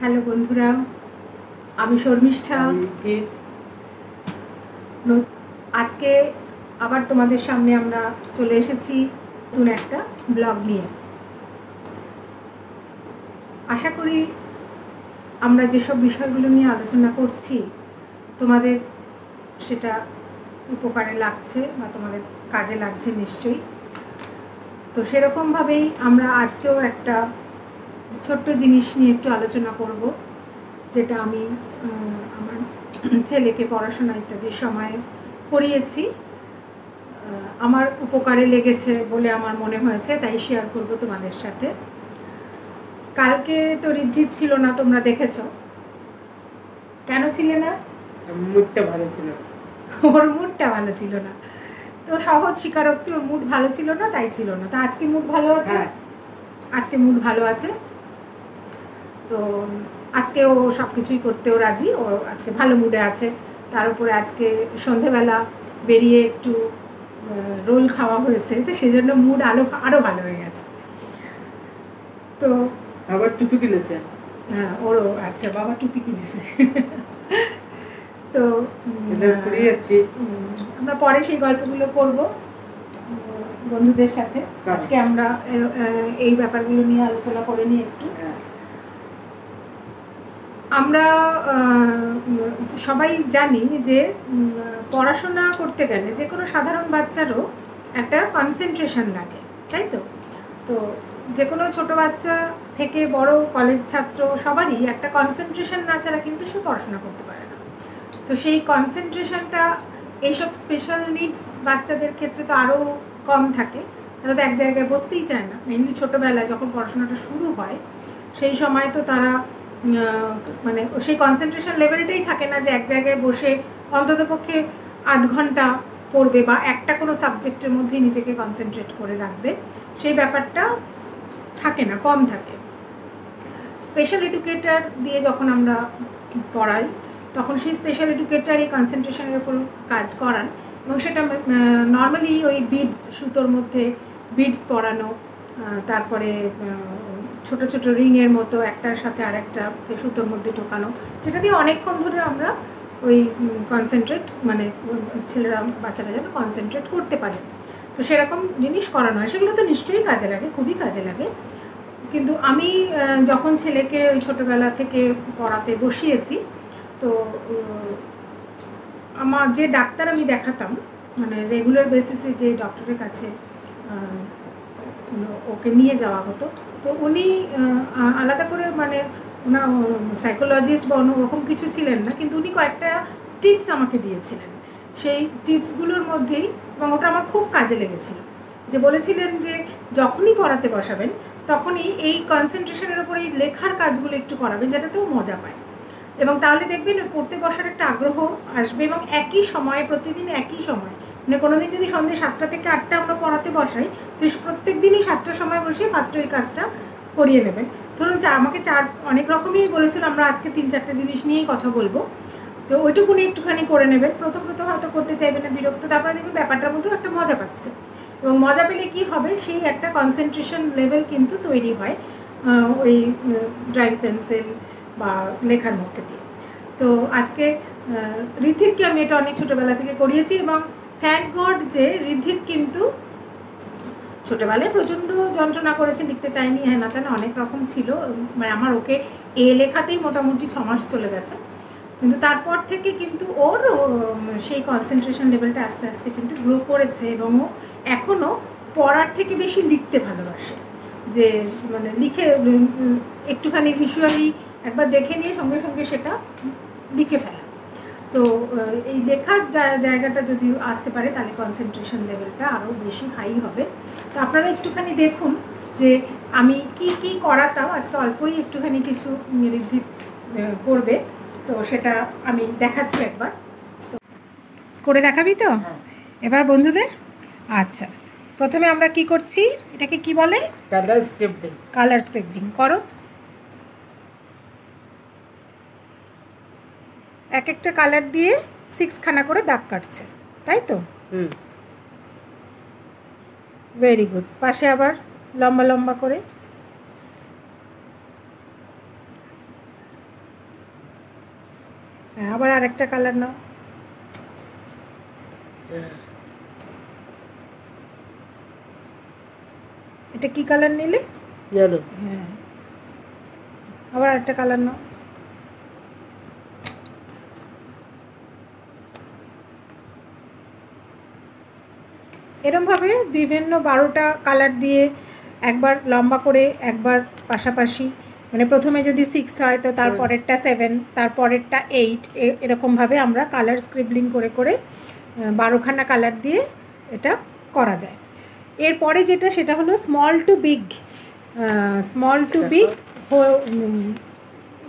Hello বন্ধুরা, আমি শর্মিষ্ঠা। আজকে আবার তোমাদের সামনে আমরা চলে এসেছি নতুন একটা ব্লগ নিয়ে। আশা করি আমরা যেসব বিষয়গুলো নিয়ে আলোচনা করছি তোমাদের সেটা উপকারে লাগছে বা তোমাদের কাজে লাগছে নিশ্চয়ই। তো সেরকমভাবেই আমরা আজকেও একটা ছোট্ট জিনিস নিয়ে একটু আলোচনা করব, যেটা আমি আমার ছেলেকে পড়াশোনা ইত্যাদির সময় পড়িয়েছি। আমার উপকারে লেগেছে বলে আমার মনে হয়েছে, তাই শেয়ার করব তোমাদের সাথে। কালকে তো ঋদ্ধির ছিল না, তোমরা দেখেছো। কেন ছিলে না? মুডটা ভালো ছিল না। ওর মুডটা ভালো ছিল না, তো সহজ স্বীকারোক্তি, ওর মুড ভালো ছিল না, তাই ছিল না। তো আজকে মুড ভালো আছে। আজকে মুড ভালো আছে, তো আজকে ও সব কিছুই করতেও রাজি। ও আজকে ভালো মুডে আছে। তার উপরে আজকে সন্ধেবেলা বেরিয়ে একটু রোল খাওয়া হয়েছে, তো সেই জন্য মুড আরও ভালো হয়ে গেছে। তো আবার টুপি কিনেছে। হ্যাঁ, ওরও আচ্ছা, বাবা টুপি কিনেছে। তো আমরা পরে সেই গল্পগুলো করব বন্ধুদের সাথে। আজকে আমরা এই ব্যাপারগুলো নিয়ে আলোচনা করে নিই একটু। আমরা সবাই জানি যে পড়াশোনা করতে গেলে যে কোনো সাধারণ বাচ্চারও একটা কনসেন্ট্রেশন লাগে, তাই তো? তো যে কোনো ছোটো বাচ্চা থেকে বড় কলেজ ছাত্র সবারই একটা কনসেন্ট্রেশন না ছাড়া কিন্তু সে পড়াশোনা করতে পারে না। তো সেই কনসেন্ট্রেশনটা এইসব স্পেশাল নিডস বাচ্চাদের ক্ষেত্রে তো আরও কম থাকে। তারা তো এক জায়গায় বসতেই চায় না। মেনলি ছোটোবেলায় যখন পড়াশোনাটা শুরু হয় সেই সময় তো তারা মানে সেই কনসেন্ট্রেশন লেভেলটাই থাকে না যে এক জায়গায় বসে অন্ততপক্ষে আধ ঘন্টা পড়বে বা একটা কোনো সাবজেক্টের মধ্যেই নিজেকে কনসেন্ট্রেট করে রাখবে। সেই ব্যাপারটা থাকে না, কম থাকে। স্পেশাল এডুকেটর দিয়ে যখন আমরা পড়াই তখন সেই স্পেশাল এডুকেটর এই কনসেন্ট্রেশনের উপর কাজ করান, এবং সেটা নর্মালি ওই বিডস, সুতোর মধ্যে বিডস পরানো, তারপরে ছোট ছোট রিংয়ের মতো একটার সাথে আরেকটা সুতোর মধ্যে ঢোকানো, যেটা দিয়ে অনেকক্ষণ ধরে আমরা ওই কনসেন্ট্রেট মানে ছেলেরা বাচ্চারা যাতে কনসেন্ট্রেট করতে পারে, তো সেরকম জিনিস করানো হয়। সেগুলো তো নিশ্চয়ই কাজে লাগে, খুবই কাজে লাগে। কিন্তু আমি যখন ছেলেকে ওই ছোটোবেলা থেকে পড়াতে বসিয়েছি, তো আমার যে ডাক্তার আমি দেখাতাম, মানে রেগুলার বেসিসে যে ডক্টরের কাছে ওকে নিয়ে যাওয়া হতো, তো উনি আলাদা করে মানে ওনার সাইকোলজিস্ট বা অন্যরকম কিছু ছিলেন না, কিন্তু উনি কয়েকটা টিপস আমাকে দিয়েছিলেন। সেই টিপসগুলোর মধ্যেই, এবং ওটা আমার খুব কাজে লেগেছিল, যে বলেছিলেন যে যখনই পড়াতে বসাবেন তখনই এই কনসেন্ট্রেশনের ওপর এই লেখার কাজগুলো একটু করাবেন, যেটাতেও মজা পায়। এবং তাহলে দেখবেন পড়তে বসার একটা আগ্রহ আসবে, এবং একই সময়ে, প্রতিদিন একই সময়, মানে কোনো দিন যদি সন্ধ্যে 7টা থেকে 8টা আমরা পড়াতে বসাই, তো প্রত্যেক দিনই 7টার সময় বসে ফার্স্ট ওই কাজটা করিয়ে নেবেন। ধরুন আমাকে অনেক রকমই বলেছিল, আমরা আজকে 3-4টা জিনিস নিয়েই কথা বলবো, তো ওইটুকুনি একটুখানি করে নেবেন। প্রথম হয়তো করতে চাইবেন না, বিরক্ত, তারপরে দেখবেন ব্যাপারটার মধ্যেও একটা মজা পাচ্ছে, এবং মজা পেলে কি হবে, সেই একটা কনসেন্ট্রেশন লেভেল কিন্তু তৈরি হয় ওই ড্রয়িং পেন্সিল বা লেখার মধ্যে দিয়ে। তো আজকে ঋদ্ধিতকে আমি এটা অনেক ছোটোবেলা থেকে করিয়েছি, এবং থ্যাঙ্ক গড যে ঋদ্ধিত কিন্তু ছোটোবেলায় প্রচণ্ড যন্ত্রণা করেছে, লিখতে চাইনি, হ্যাঁ না তেন অনেক রকম ছিল। মানে আমার ওকে লেখাতেই মোটামুটি 6 মাস চলে গেছে, কিন্তু তারপর থেকে কিন্তু ওর সেই কনসেন্ট্রেশন লেভেলটা আস্তে আস্তে কিন্তু গ্রো করেছে, এবং ও এখনও পড়ার থেকে বেশি লিখতে ভালোবাসে। যে মানে লিখে একটুখানি ভিজুয়ালি একবার দেখে নিয়ে সঙ্গে সঙ্গে সেটা লিখে ফেলা। তো এই লেখার জায়গাটা যদি আসতে পারে তাহলে কনসেন্ট্রেশন লেভেলটা আরও বেশি হাই হবে। তো আপনারা একটুখানি দেখুন যে আমি কি কি করাতাম। আজকে অল্পই একটুখানি কিছু ঋদ্ধি করবে, তো সেটা আমি দেখাচ্ছি একবার। তো করে দেখাবি তো এবার বন্ধুদের? আচ্ছা, প্রথমে আমরা কি করছি, এটাকে কি বলে? কালার স্টেপলিং। কালার স্টেপলিং করো। এক একটা কালার দিয়ে 6খানা করে দাগ কাটছে, তাই তো? Very good. পাশে আবার লম্বা লম্বা করে। হ্যাঁ, আবার আরেকটা কালার নাও। এটা কি কালার নিলে? ইয়েলো। হ্যাঁ, আবার একটা কালার নাও। এরমভাবে বিভিন্ন 12টা কালার দিয়ে একবার লম্বা করে, একবার পাশাপাশি, মানে প্রথমে যদি 6 হয় তো তারপরেরটা 7, তারপরেরটা 8, এরকমভাবে আমরা কালার স্ক্রিবলিং করে করে 12খানা কালার দিয়ে এটা করা যায়। এরপরে যেটা সেটা হলো স্মল টু বিগ।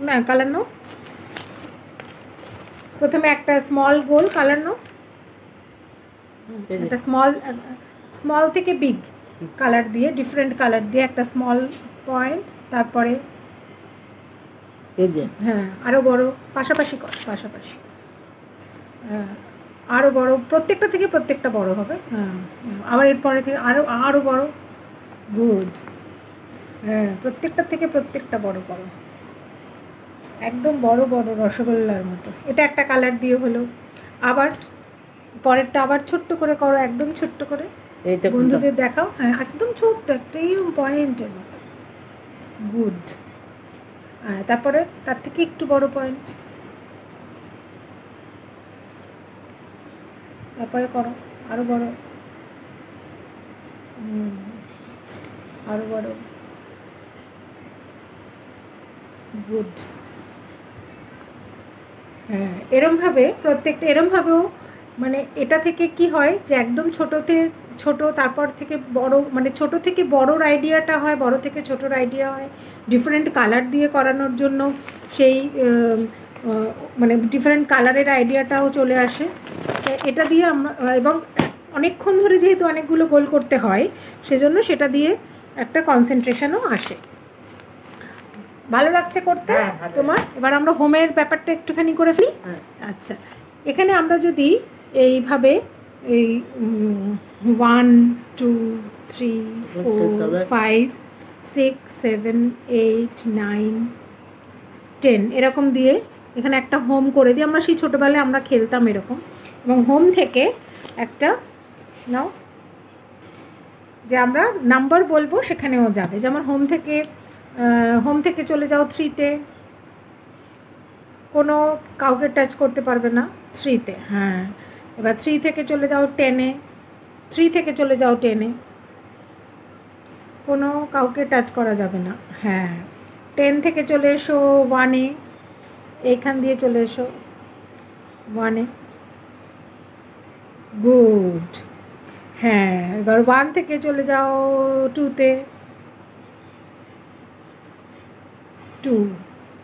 না, কালার নো। প্রথমে একটা স্মল গোল কালার নো, একটা স্মল থেকে বিগ কালার দিয়ে, ডিফারেন্ট কালার দিয়ে একটা স্মল পয়েন্ট, তারপরে হ্যাঁ আরও বড়, পাশাপাশি কর, পাশাপাশি, হ্যাঁ আরও বড়, প্রত্যেকটা থেকে প্রত্যেকটা বড় হবে। হ্যাঁ, আবার এরপরে থেকে আরও বড়। গুড। হ্যাঁ, প্রত্যেকটা থেকে প্রত্যেকটা বড় করো, একদম বড় বড় রসগোল্লার মতো। এটা একটা কালার দিয়ে হলো। আবার পরেরটা আবার ছোট্ট করে করো, একদম ছোট্ট করে, বন্ধুদের দেখাও। হ্যাঁ, একদম ছোট্ট একটা পয়েন্টের মতো। গুড। হ্যাঁ, তারপরে তার থেকে একটু বড় পয়েন্ট, তারপরে করো আরও বড়, আরও বড়। গুড। হ্যাঁ, এরমভাবে প্রত্যেকটা, এরমভাবেও মানে এটা থেকে কি হয় যে একদম ছোট, তারপর থেকে বড়, মানে ছোট থেকে বড়োর আইডিয়াটা হয়, বড় থেকে ছোটোর আইডিয়া হয়। ডিফারেন্ট কালার দিয়ে করানোর জন্য সেই মানে ডিফারেন্ট কালারের আইডিয়াটাও চলে আসে। এটা দিয়ে আমরা, এবং অনেকক্ষণ ধরে যেহেতু অনেকগুলো গোল করতে হয়, সেজন্য সেটা দিয়ে একটা কনসেন্ট্রেশনও আসে। ভালো লাগছে করতে তোমার? এবার আমরা হোমের ব্যাপারটা একটুখানি করে ফেলি। আচ্ছা, এখানে আমরা যদি এইভাবে এই 1 2 3 4 5 6 7 8 9 10 এরকম দিয়ে এখানে একটা হোম করে দিই। আমরা সেই ছোটোবেলায় আমরা খেলতাম এরকম। এবং হোম থেকে একটা নাও, যে আমরা নাম্বার বলবো সেখানেও যাবে। যেমন হোম থেকে চলে যাও 3-তে, কোনো কাউকে টাচ করতে পারবে না 3-তে। হ্যাঁ, এবার 3 থেকে চলে যাও 10-এ, 3 থেকে চলে যাও 10-এ, কোনো কাউকে টাচ করা যাবে না। হ্যাঁ, 10 থেকে চলে এসো 1-এ, এইখান দিয়ে চলে এসো 1-এ। গুড। হ্যাঁ, এবার 1 থেকে চলে যাও 2-তে,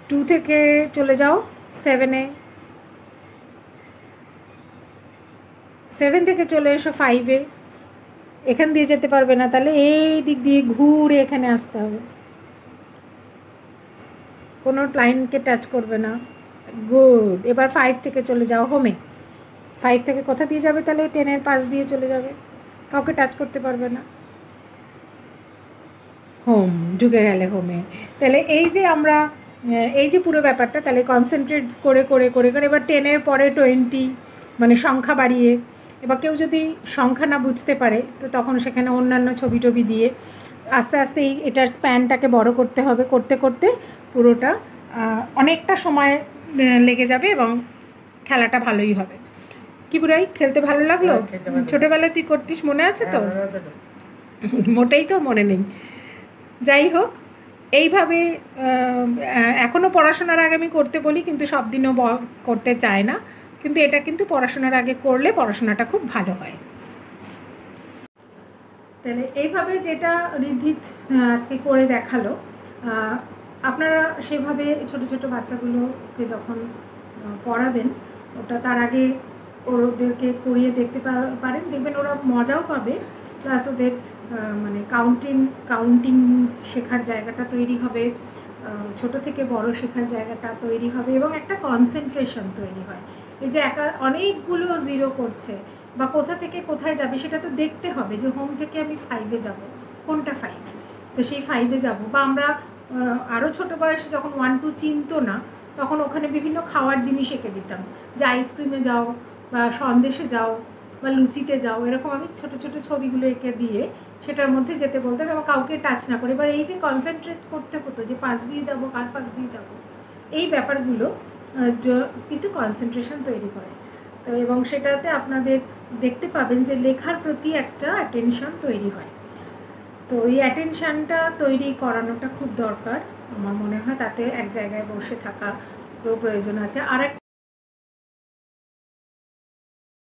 2 থেকে চলে যাও 7-এ, 7 থেকে চলে এসো 5-এ। এখান দিয়ে যেতে পারবে না, তাহলে এই দিক দিয়ে ঘুরে এখানে আসতে হবে, কোনো লাইনকে টাচ করবে না। গুড। এবার 5 থেকে চলে যাও হোমে। 5 থেকে কোথা দিয়ে যাবে? তাহলে 10-এর পাশ দিয়ে চলে যাবে, কাউকে টাচ করতে পারবে না। হোম, ঢুকে গেলে হোমে। তাহলে এই যে আমরা এই যে পুরো ব্যাপারটা, তাহলে কনসেন্ট্রেট করে করে করে করে এবার 10-এর পরে 20, মানে সংখ্যা বাড়িয়ে। এবার কেউ যদি সংখ্যা না বুঝতে পারে তো তখন সেখানে অন্যান্য ছবি টবি দিয়ে আস্তে আস্তে এটার স্প্যানটাকে বড় করতে হবে। করতে করতে পুরোটা অনেকটা সময় লেগে যাবে এবং খেলাটা ভালোই হবে। কি বুড়াই, খেলতে ভালো লাগলো? ছোটোবেলায় তুই করতিস, মনে আছে তো? মোটেই তো মনে নেই। যাই হোক, এইভাবে এখনও পড়াশোনার আগে আমি করতে বলি, কিন্তু সব দিনও করতে চায় না, কিন্তু এটা কিন্তু পড়াশোনার আগে করলে পড়াশোনাটা খুব ভালো হয়। তাহলে এইভাবে যেটা ঋদ্ধিত আজকে করে দেখালো, আপনারা সেভাবে ছোট ছোট বাচ্চাগুলোকে যখন পড়াবেন, ওটা তার আগে ওদেরকে করিয়ে দেখতে পারেন, দেখবেন ওরা মজাও পাবে, প্লাস ওদের মানে কাউন্টিং শেখার জায়গাটা তৈরি হবে, ছোট থেকে বড় শেখার জায়গাটা তৈরি হবে, এবং একটা কনসেন্ট্রেশন তৈরি হয়। এই যে অনেকগুলো জিরো করছে বা কোথা থেকে কোথায় যাবে সেটা তো দেখতে হবে, যে হোম থেকে আমি 5-এ যাব, কোনটা 5, তো সেই 5-এ যাব। বা আমরা আরও ছোটো বয়সে যখন 1-2 চিনতো না, তখন ওখানে বিভিন্ন খাওয়ার জিনিস এঁকে দিতাম, যে আইসক্রিমে যাও বা সন্দেশে যাও বা লুচিতে যাও, এরকম আমি ছোট ছোট ছবিগুলো এঁকে দিয়ে সেটার মধ্যে যেতে বলতাম এবং কাউকে টাচ না করে। এবার এই যে কনসেন্ট্রেট করতে হতো যে পাশ দিয়ে যাব, কার পাশ দিয়ে যাব, এই ব্যাপারগুলো কিন্তু কনসেন্ট্রেশন তৈরি করে। তো এবং সেটাতে আপনাদের দেখতে পাবেন যে লেখার প্রতি একটা অ্যাটেনশন তৈরি হয়। তো এই অ্যাটেনশানটা তৈরি করানোটা খুব দরকার আমার মনে হয়, তাতে এক জায়গায় বসে থাকারও প্রয়োজন আছে। আর